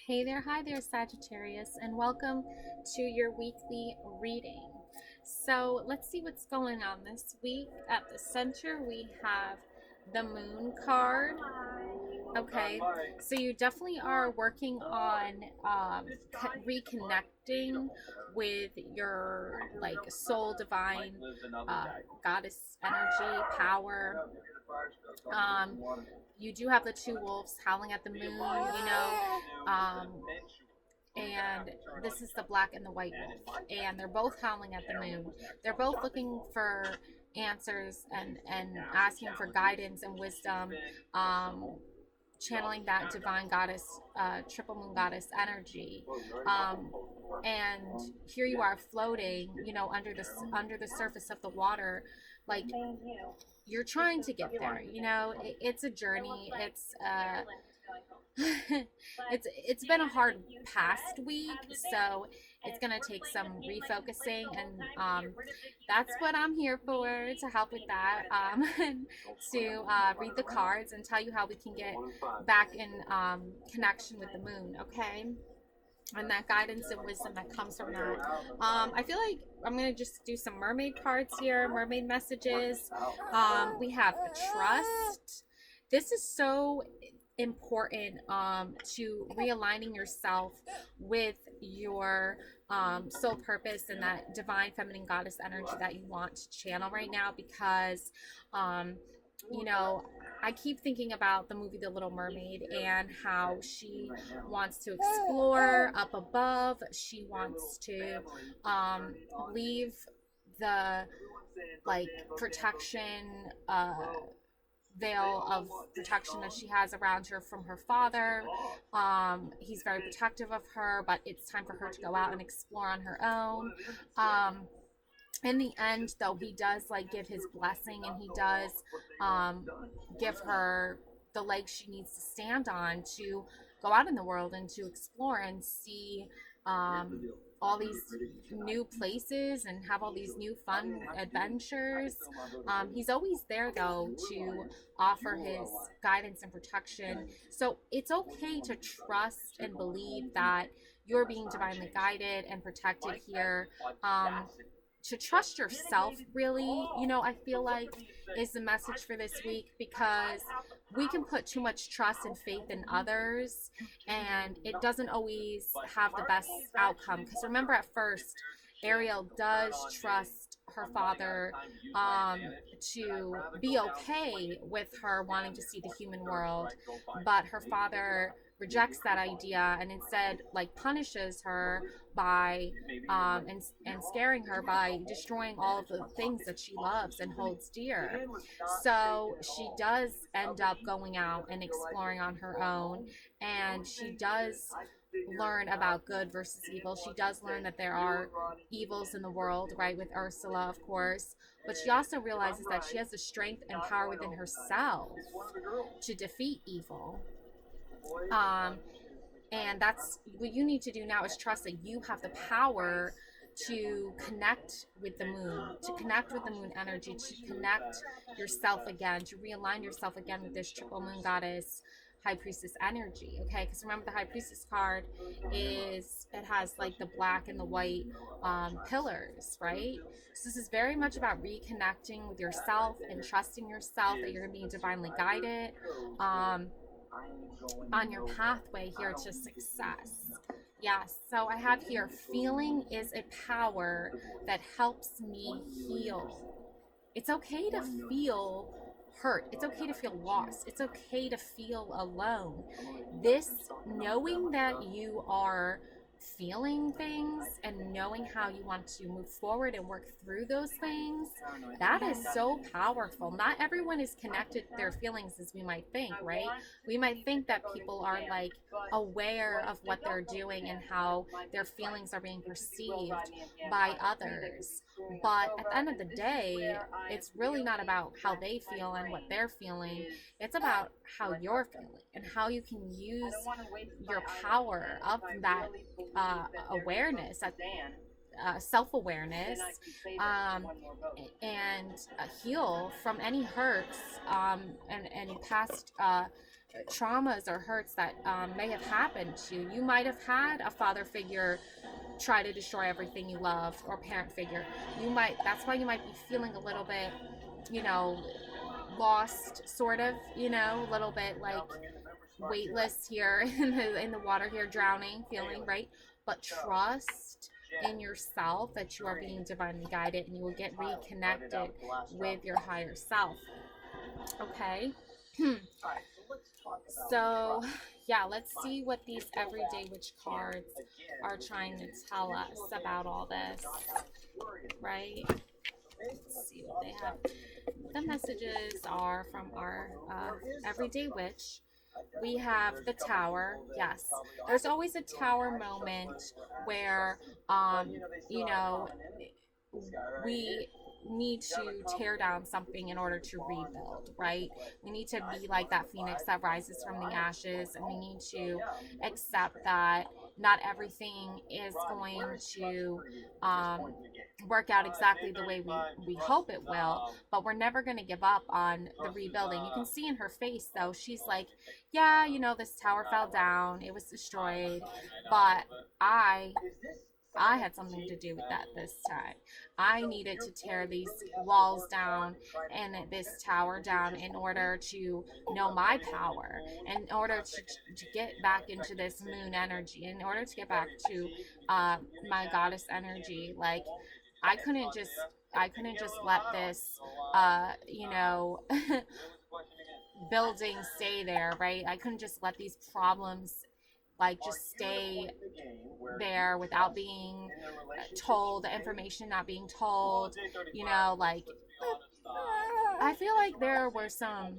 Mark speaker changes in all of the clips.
Speaker 1: Hey there, hi there, Sagittarius, and welcome to your weekly reading. So let's see what's going on this week. At the center, we have the Moon card. Okay, so you definitely are working on reconnecting with your like soul, divine, uh, goddess energy, power. Um, you do have the two wolves howling at the moon, and this is the black and the white wolf, and they're both howling at the moon. They're both looking for answers and asking for guidance and wisdom, channeling that divine goddess, triple moon goddess energy. um, and here you are floating, under the surface of the water, like you're trying to get there. It's a journey. It's been a hard past week, so it's gonna take some refocusing, and that's what I'm here for, to help with that, to read the cards and tell you how we can get back in connection with the moon, okay? And that guidance and wisdom that comes from that. I feel like I'm gonna just do some mermaid cards here, mermaid messages. We have trust. This is so important, to realigning yourself with your soul purpose and that divine feminine goddess energy that you want to channel right now, because you know I keep thinking about the movie The Little Mermaid and how she wants to explore up above. She wants to leave the like protection, veil of protection that she has around her from her father. He's very protective of her, but it's time for her to go out and explore on her own. In the end, though, he does like give his blessing, and he does give her the legs she needs to stand on to go out in the world and to explore and see all these new places and have all these new fun adventures. He's always there, though, to offer his guidance and protection. So it's okay to trust and believe that you're being divinely guided and protected here. To trust yourself, really, I feel like is the message for this week, because we can put too much trust and faith in others, and it doesn't always have the best outcome. Because remember, at first, Ariel does trust her father, to be okay with her wanting to see the human world, but her father rejects that idea and instead like punishes her by and scaring her by destroying all of the things that she loves and holds dear. So she does end up going out and exploring on her own, and she does learn about good versus evil. She does learn that there are evils in the world, right, with Ursula, of course, but she also realizes that she has the strength and power within herself to defeat evil. um, and that's what you need to do now, is trust that you have the power to connect with the moon, to connect with the moon energy, to connect yourself again, to realign yourself again with this triple moon goddess high priestess energy. Okay, because remember, the high priestess card it has like the black and the white pillars, right? So this is very much about reconnecting with yourself and trusting yourself that you're being divinely guided on your pathway here to success. Yes, so I have here, feeling is a power that helps me heal. It's okay to feel hurt. It's okay to feel lost. It's okay to feel alone. This, knowing that you are feeling things and knowing how you want to move forward and work through those things, that is so powerful. Not everyone is connected to their feelings as we might think, right? We might think that people are like aware of what they're doing and how their feelings are being perceived by others, but at the end of the day, it's really not about how they feel and what they're feeling. It's about how you're feeling and how you can use your power of that awareness, that self-awareness, um, and heal from any hurts, and past traumas or hurts that may have happened to you. You might have had a father figure try to destroy everything you love, or parent figure. That's why you might be feeling a little bit, you know, lost, sort of, you know, a little bit like weightless here in the water here, drowning, feeling, right? But trust in yourself that you are being divinely guided, and you will get reconnected with your higher self. Okay. So, yeah, let's see what these everyday witch cards are trying to tell us about all this, right? Let's see what they have. The messages are from our everyday witch. We have the tower. Yes, there's always a tower moment where, you know, we need to tear down something in order to rebuild, right? We need to be like that phoenix that rises from the ashes, and we need to accept that not everything is going to work out exactly the way we hope it will, but we're never going to give up on the rebuilding. You can see in her face, though, she's like, yeah, you know, this tower fell down, it was destroyed, but I had something to do with that this time. I needed to tear these walls down and this tower down in order to know my power, in order to get back into this moon energy, in order to get back to my goddess energy. Like, I couldn't just I couldn't just let this you know building stay there, right? I couldn't just let these problems like just stay there without being told, the information not being told, you know, like I feel like there were some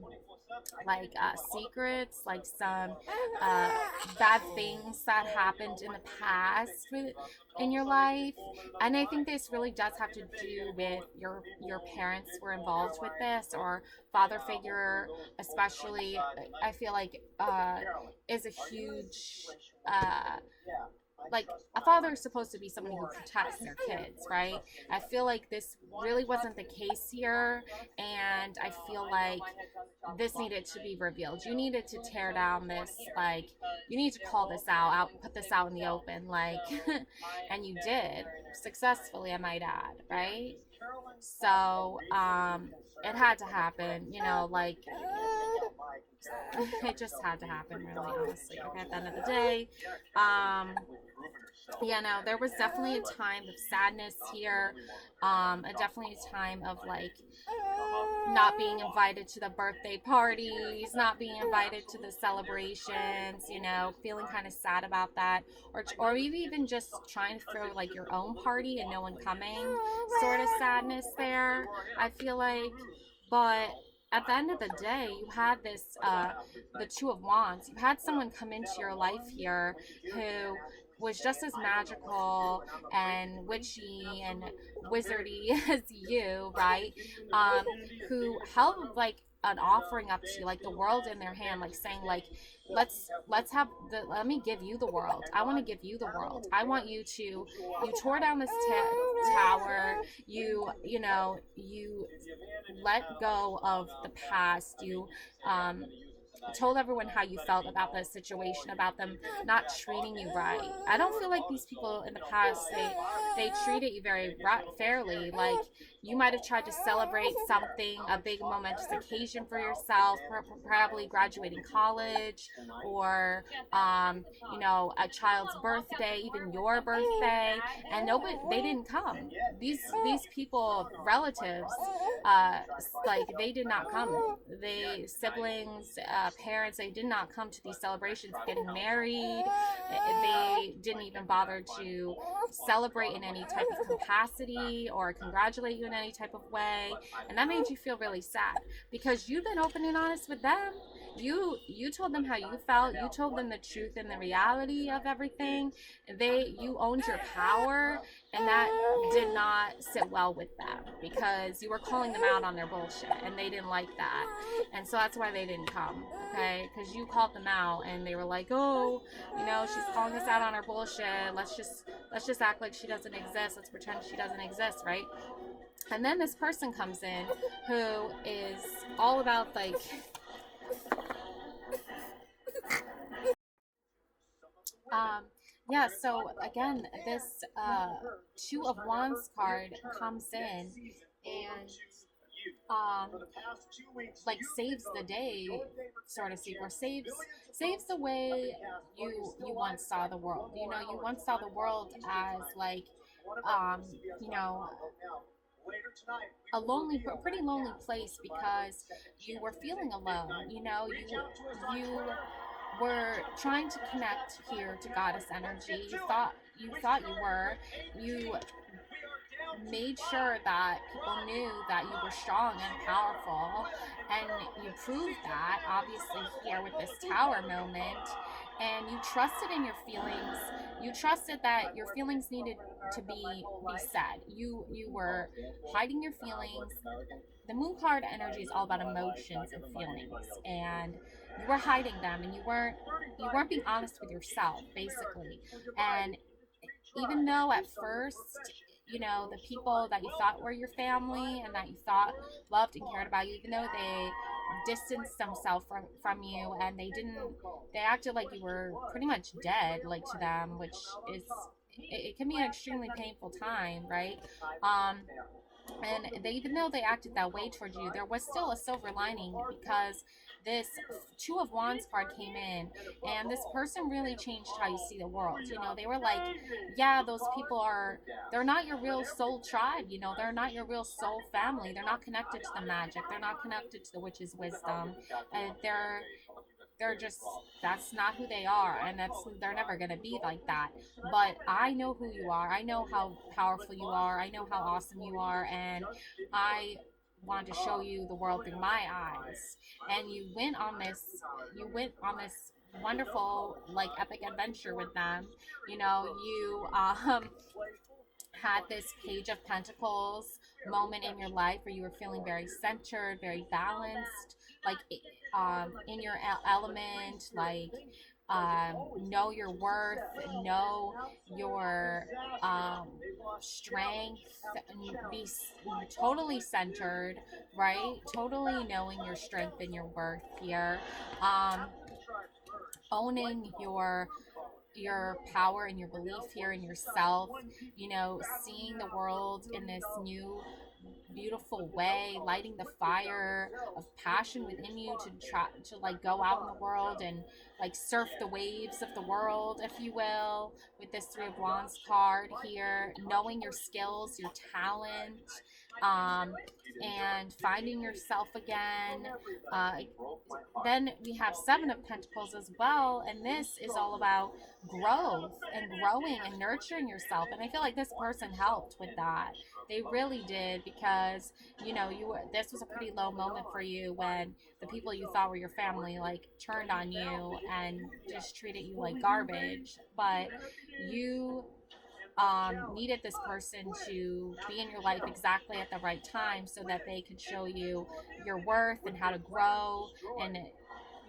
Speaker 1: like secrets, like some uh, bad things that happened in the past in your life, and I think this really does have to do with your parents were involved with this, or father figure, especially. I feel like is a huge. Like, a father is supposed to be someone who protects their kids, right? I feel like this really wasn't the case here, and I feel like this needed to be revealed. You needed to tear down this, like, you need to call this out, put this out in the open, like, and you did successfully, I might add, right? So, it had to happen, you know, like, it just had to happen, really, honestly. Okay, at the end of the day, yeah, no, there was definitely a time of sadness here, definitely a time of like not being invited to the birthday parties, not being invited to the celebrations, you know, feeling kind of sad about that, or maybe even just trying to throw like your own party and no one coming, sort of sadness there, I feel like. But at the end of the day, you had this the Two of Wands. You had someone come into your life here who was just as magical and witchy and wizardy as you, right? Who held like an offering up to you, like the world in their hand, like saying like, let me give you the world. I want to give you the world. I want you to, you tore down this tower, you know, you let go of the past, you told everyone how you felt about the situation, about them not treating you right. I don't feel like these people in the past, they treated you very fairly. Like, you might have tried to celebrate something, a big momentous occasion for yourself, probably graduating college, or you know, a child's birthday, even your birthday, and nobody, they didn't come. These people, relatives, like, they did not come. They, siblings, parents, they did not come to these celebrations. Getting married, they didn't even bother to celebrate in any type of capacity or congratulate you in any type of way, and that made you feel really sad because you've been open and honest with them. You told them how you felt. You told them the truth and the reality of everything. You owned your power, and that did not sit well with them because you were calling them out on their bullshit, and they didn't like that, and so that's why they didn't come. Okay, because you called them out, and they were like, oh, you know, she's calling us out on her bullshit. Let's just act like she doesn't exist. Let's pretend she doesn't exist, right? And then this person comes in who is all about like Um, yeah, so again, this Two of Wands card comes in and um, like saves the day, sort of speak, or saves the way you once saw the world. You know, you once saw the world as like um, you know, a lonely, a pretty lonely place because you were feeling alone. You know, you were trying to connect here to goddess energy. You thought you were. You made sure that people knew that you were strong and powerful, and you proved that obviously here with this tower moment. And you trusted in your feelings. You trusted that your feelings needed to be said. You were hiding your feelings. The moon card energy is all about emotions and feelings, and you were hiding them, and you weren't being honest with yourself basically. And even though at first, you know, the people that you thought were your family and that you thought loved and cared about you, even though they distanced themselves from you, and they acted like you were pretty much dead, like to them, which is, it can be an extremely painful time, right? um and they, even though they acted that way towards you, there was still a silver lining, because this Two of Wands card came in, and this person really changed how you see the world. You know, they were like, yeah, those people they're not your real soul tribe. You know, they're not your real soul family. They're not connected to the magic. They're not connected to the witch's wisdom. And they're just, that's not who they are, and they're never going to be like that. But I know who you are. I know how powerful you are. I know how awesome you are, and I want to show you the world through my eyes. And you went on this wonderful, like, epic adventure with them. You know, you had this Page of Pentacles moment in your life where you were feeling very centered, very balanced, like in your element, like know your worth, know your strength, be totally centered, right? Totally knowing your strength and your worth here. Um, owning your power and your belief here in yourself, you know, seeing the world in this new beautiful way, lighting the fire of passion within you to try to, like, go out in the world and, like, surf the waves of the world, if you will, with this Three of Wands card here, knowing your skills, your talent, um, and finding yourself again. Then we have Seven of Pentacles as well, and this is all about growth and growing and nurturing yourself. And I feel like this person helped with that. They really did, because you know, this was a pretty low moment for you when the people you thought were your family, like, turned on you and just treated you like garbage. But you needed this person to be in your life exactly at the right time, so that they could show you your worth and how to grow and,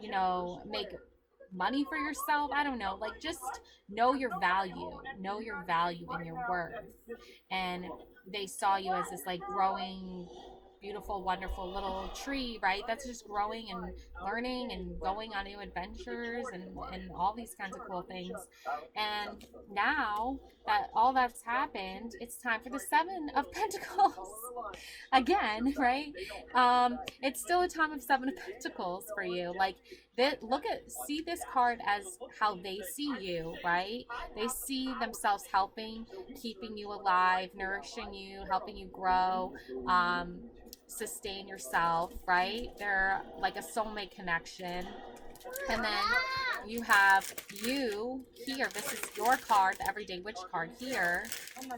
Speaker 1: you know, make money for yourself. I don't know, like, just know your value and your worth. And they saw you as this, like, growing, beautiful, wonderful little tree, right? That's just growing and learning and going on new adventures and all these kinds of cool things. And now that all that's happened, it's time for the Seven of Pentacles again, right? It's still a time of Seven of Pentacles for you. Like, see this card as how they see you, right? They see themselves helping, keeping you alive, nourishing you, helping you grow, sustain yourself, right? They're like a soulmate connection. And then you have you here. This is your card, the Everyday Witch card here. And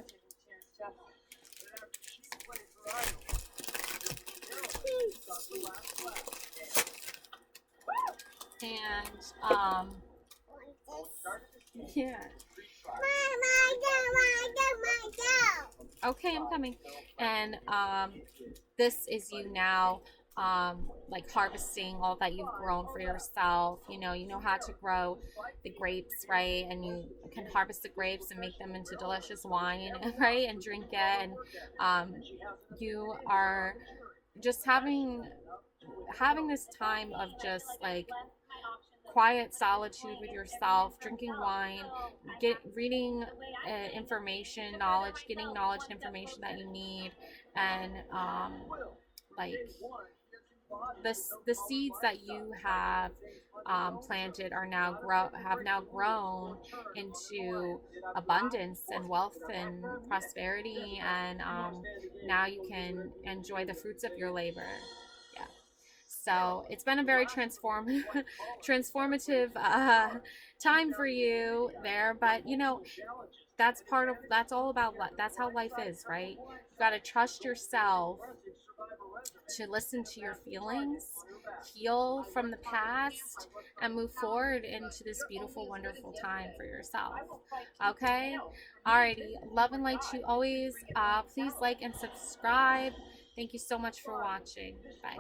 Speaker 1: yeah. Okay, I'm coming. And this is you now, like, harvesting all that you've grown for yourself. You know how to grow the grapes, right? And you can harvest the grapes and make them into delicious wine, right? And drink it. And you are just having this time of just, like, quiet solitude with yourself, drinking wine, reading information, knowledge, getting knowledge and information that you need, and like the seeds that you have planted are now have now grown into abundance and wealth and prosperity, and now you can enjoy the fruits of your labor. Yeah. So it's been a very transformative time for you there, but you know that's all about that's how life is, right? You got to trust yourself to listen to your feelings, heal from the past, and move forward into this beautiful, wonderful time for yourself. Okay? Alrighty. Love and light to you always. Please like and subscribe. Thank you so much for watching. Bye.